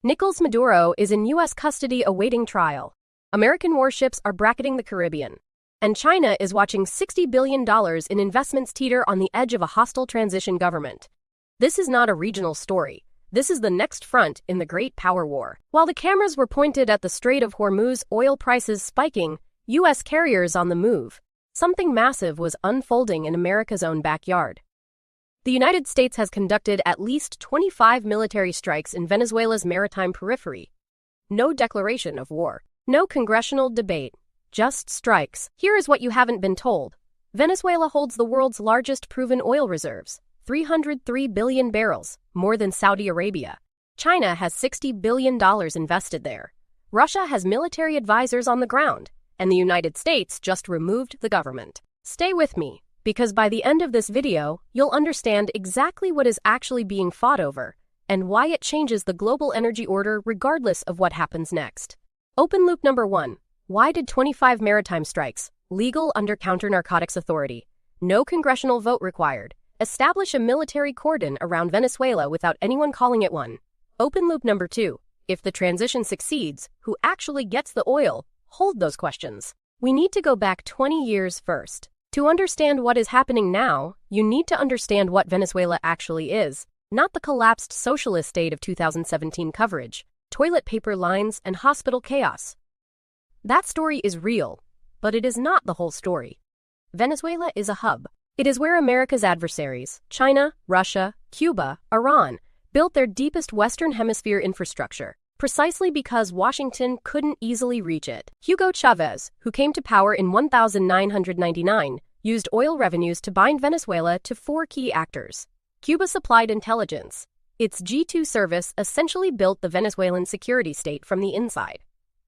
Nicolás Maduro is in U.S. custody awaiting trial. American warships are bracketing the Caribbean. And China is watching $60 billion in investments teeter on the edge of a hostile transition government. This is not a regional story. This is the next front in the great power war. While the cameras were pointed at the Strait of Hormuz, oil prices spiking, U.S. carriers on the move, something massive was unfolding in America's own backyard. The United States has conducted at least 25 military strikes in Venezuela's maritime periphery. No declaration of war, no congressional debate, just strikes. Here is what you haven't been told. Venezuela holds the world's largest proven oil reserves, 303 billion barrels, more than Saudi Arabia. China has $60 billion invested there. Russia has military advisors on the ground, and the United States just removed the government. Stay with me, because by the end of this video, you'll understand exactly what is actually being fought over, and why it changes the global energy order regardless of what happens next. Open loop number 1. Why did 25 maritime strikes, legal under Counter-Narcotics Authority, no congressional vote required, establish a military cordon around Venezuela without anyone calling it one? Open loop number 2. If the transition succeeds, who actually gets the oil? Hold those questions. We need to go back 20 years first. To understand what is happening now, you need to understand what Venezuela actually is, not the collapsed socialist state of 2017 coverage, toilet paper lines, and hospital chaos. That story is real, but it is not the whole story. Venezuela is a hub. It is where America's adversaries, China, Russia, Cuba, Iran, built their deepest Western Hemisphere infrastructure, precisely because Washington couldn't easily reach it. Hugo Chavez, who came to power in 1999, used oil revenues to bind Venezuela to 4 key actors. Cuba supplied intelligence. Its G2 service essentially built the Venezuelan security state from the inside.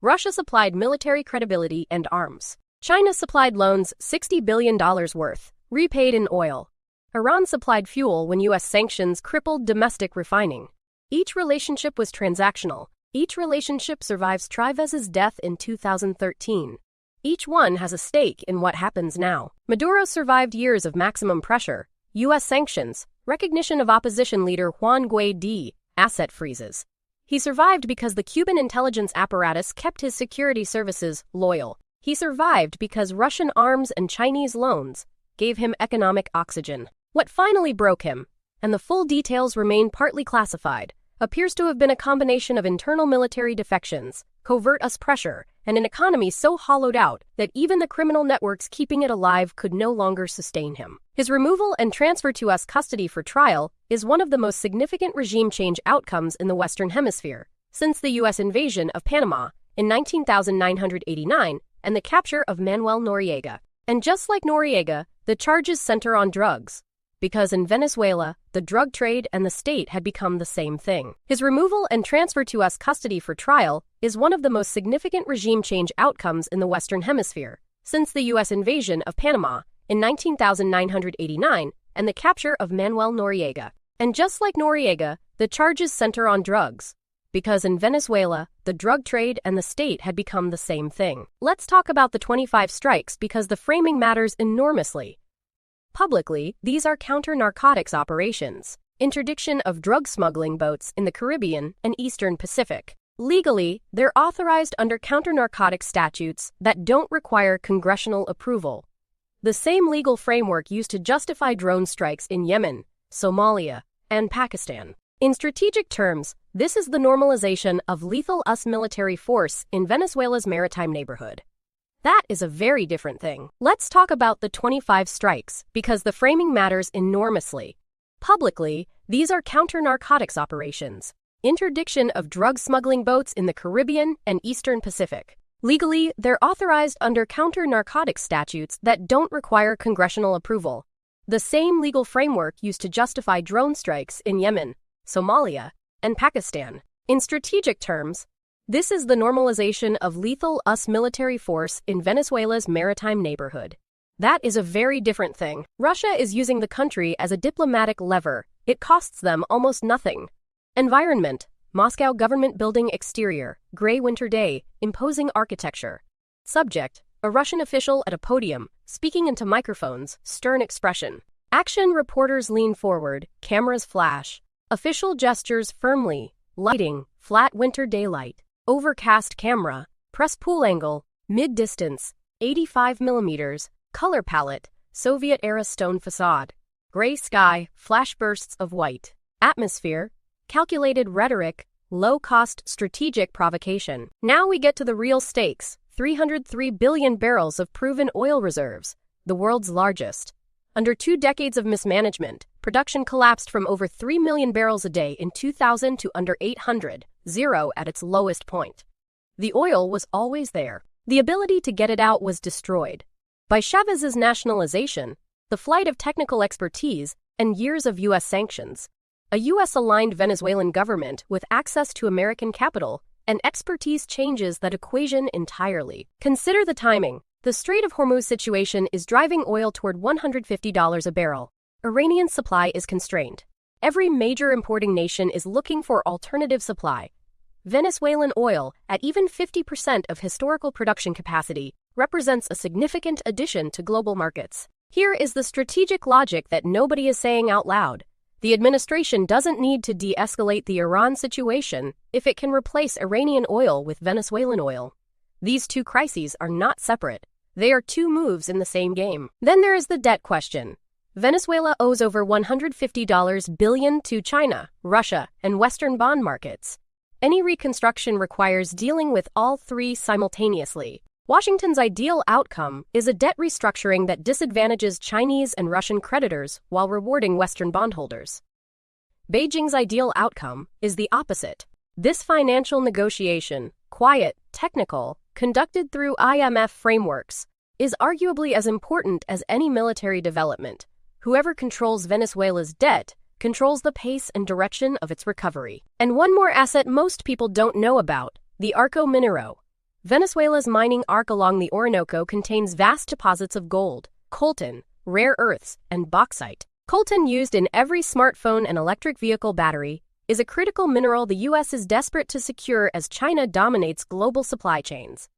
Russia supplied military credibility and arms. China supplied loans $60 billion worth, repaid in oil. Iran supplied fuel when U.S. sanctions crippled domestic refining. Each relationship was transactional. Each relationship survives Chavez's death in 2013. Each one has a stake in what happens now. Maduro survived years of maximum pressure, U.S. sanctions, recognition of opposition leader Juan Guaidó, asset freezes. He survived because the Cuban intelligence apparatus kept his security services loyal. He survived because Russian arms and Chinese loans gave him economic oxygen. What finally broke him, and the full details remain partly classified, appears to have been a combination of internal military defections, covert US pressure, and an economy so hollowed out that even the criminal networks keeping it alive could no longer sustain him. His removal and transfer to US custody for trial is one of the most significant regime change outcomes in the Western Hemisphere since the U.S. invasion of Panama in 1989 and the capture of Manuel Noriega. And just like Noriega, the charges center on drugs, because in Venezuela, the drug trade and the state had become the same thing. His removal and transfer to US custody for trial is one of the most significant regime change outcomes in the Western Hemisphere since the U.S. invasion of Panama in 1989 and the capture of Manuel Noriega. And just like Noriega, the charges center on drugs, because in Venezuela, the drug trade and the state had become the same thing. Let's talk about the 25 strikes because the framing matters enormously. Publicly, these are counter-narcotics operations, interdiction of drug smuggling boats in the Caribbean and Eastern Pacific. Legally, they're authorized under counter-narcotics statutes that don't require congressional approval. The same legal framework used to justify drone strikes in Yemen, Somalia, and Pakistan. In strategic terms, this is the normalization of lethal US military force in Venezuela's maritime neighborhood. That is a very different thing. Let's talk about the 25 strikes, because the framing matters enormously. Publicly, these are counter-narcotics operations, interdiction of drug smuggling boats in the Caribbean and Eastern Pacific. Legally, they're authorized under counter-narcotics statutes that don't require congressional approval. The same legal framework used to justify drone strikes in Yemen, Somalia, and Pakistan. In strategic terms, this is the normalization of lethal US military force in Venezuela's maritime neighborhood. That is a very different thing. Russia is using the country as a diplomatic lever. It costs them almost nothing. Environment: Moscow government building exterior, gray winter day, imposing architecture. Subject: a Russian official at a podium, speaking into microphones, stern expression. Action: reporters lean forward, cameras flash. Official gestures firmly, lighting, flat winter daylight, overcast camera, press pool angle, mid-distance, 85 millimeters, color palette, Soviet-era stone facade, gray sky, flash bursts of white, atmosphere, calculated rhetoric, low-cost strategic provocation. Now we get to the real stakes, 303 billion barrels of proven oil reserves, the world's largest. Under 2 decades of mismanagement, production collapsed from over 3 million barrels a day in 2000 to under 800, zero at its lowest point. The oil was always there. The ability to get it out was destroyed. By Chavez's nationalization, the flight of technical expertise, and years of U.S. sanctions, a U.S.-aligned Venezuelan government with access to American capital and expertise changes that equation entirely. Consider the timing. The Strait of Hormuz situation is driving oil toward $150 a barrel. Iranian supply is constrained. Every major importing nation is looking for alternative supply. Venezuelan oil, at even 50% of historical production capacity, represents a significant addition to global markets. Here is the strategic logic that nobody is saying out loud. The administration doesn't need to de-escalate the Iran situation if it can replace Iranian oil with Venezuelan oil. These two crises are not separate. They are two moves in the same game. Then there is the debt question. Venezuela owes over $150 billion to China, Russia, and Western bond markets. Any reconstruction requires dealing with all three simultaneously. Washington's ideal outcome is a debt restructuring that disadvantages Chinese and Russian creditors while rewarding Western bondholders. Beijing's ideal outcome is the opposite. This financial negotiation, quiet, technical, conducted through IMF frameworks, is arguably as important as any military development. Whoever controls Venezuela's debt controls the pace and direction of its recovery. And one more asset most people don't know about, the Arco Minero. Venezuela's mining arc along the Orinoco contains vast deposits of gold, coltan, rare earths, and bauxite. Coltan, used in every smartphone and electric vehicle battery, is a critical mineral the U.S. is desperate to secure as China dominates global supply chains.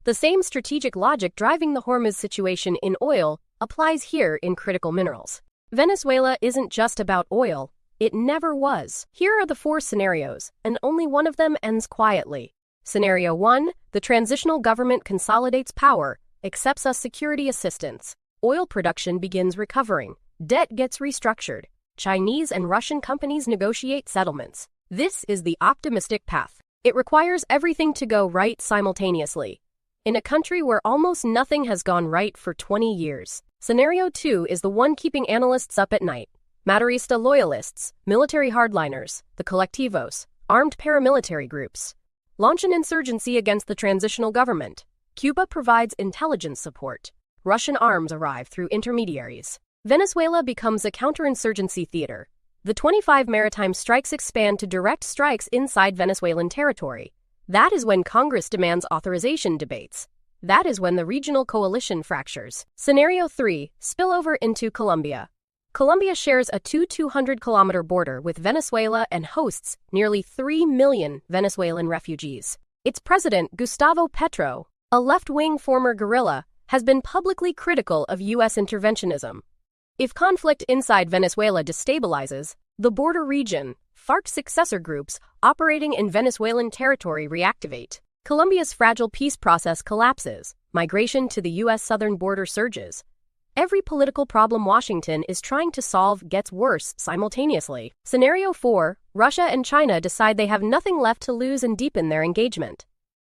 The same strategic logic driving the Hormuz situation in oil applies here in critical minerals. Venezuela isn't just about oil, it never was. Here are the 4 scenarios, and only one of them ends quietly. Scenario 1, the transitional government consolidates power, accepts us security assistance. Oil production begins recovering. Debt gets restructured. Chinese and Russian companies negotiate settlements. This is the optimistic path. It requires everything to go right simultaneously. In a country where almost nothing has gone right for 20 years. Scenario 2 is the one keeping analysts up at night. Maderista loyalists, military hardliners, the colectivos, armed paramilitary groups launch an insurgency against the transitional government. Cuba provides intelligence support. Russian arms arrive through intermediaries. Venezuela becomes a counterinsurgency theater. The 25 maritime strikes expand to direct strikes inside Venezuelan territory. That is when Congress demands authorization debates. That is when the regional coalition fractures. Scenario 3, spillover into Colombia. Colombia shares a 200-kilometer border with Venezuela and hosts nearly 3 million Venezuelan refugees. Its president, Gustavo Petro, a left-wing former guerrilla, has been publicly critical of U.S. interventionism. If conflict inside Venezuela destabilizes, the border region, FARC successor groups operating in Venezuelan territory reactivate. Colombia's fragile peace process collapses. Migration to the U.S. southern border surges. Every political problem Washington is trying to solve gets worse simultaneously. Scenario 4, Russia and China decide they have nothing left to lose and deepen their engagement.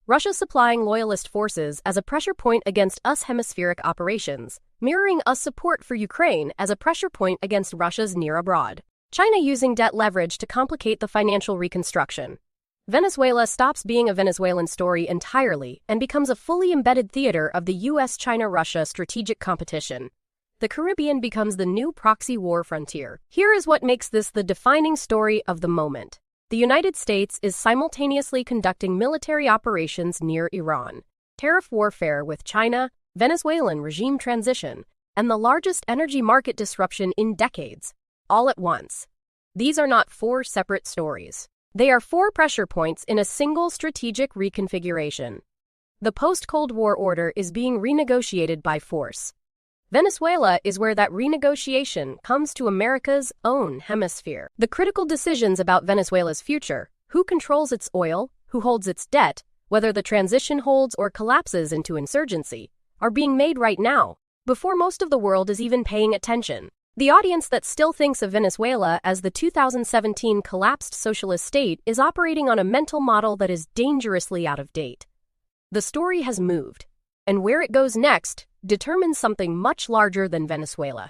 Russia supplying loyalist forces as a pressure point against US hemispheric operations, mirroring US support for Ukraine as a pressure point against Russia's near abroad. China using debt leverage to complicate the financial reconstruction. Venezuela stops being a Venezuelan story entirely and becomes a fully embedded theater of the U.S.-China-Russia strategic competition. The Caribbean becomes the new proxy war frontier. Here is what makes this the defining story of the moment. The United States is simultaneously conducting military operations near Iran, tariff warfare with China, Venezuelan regime transition, and the largest energy market disruption in decades, all at once. These are not 4 separate stories. They are 4 pressure points in a single strategic reconfiguration. The post-Cold War order is being renegotiated by force. Venezuela is where that renegotiation comes to America's own hemisphere. The critical decisions about Venezuela's future, Who controls its oil, who holds its debt, whether the transition holds or collapses into insurgency, are being made right now, before most of the world is even paying attention. The audience that still thinks of Venezuela as the 2017 collapsed socialist state is operating on a mental model that is dangerously out of date. The story has moved, and where it goes next determines something much larger than Venezuela.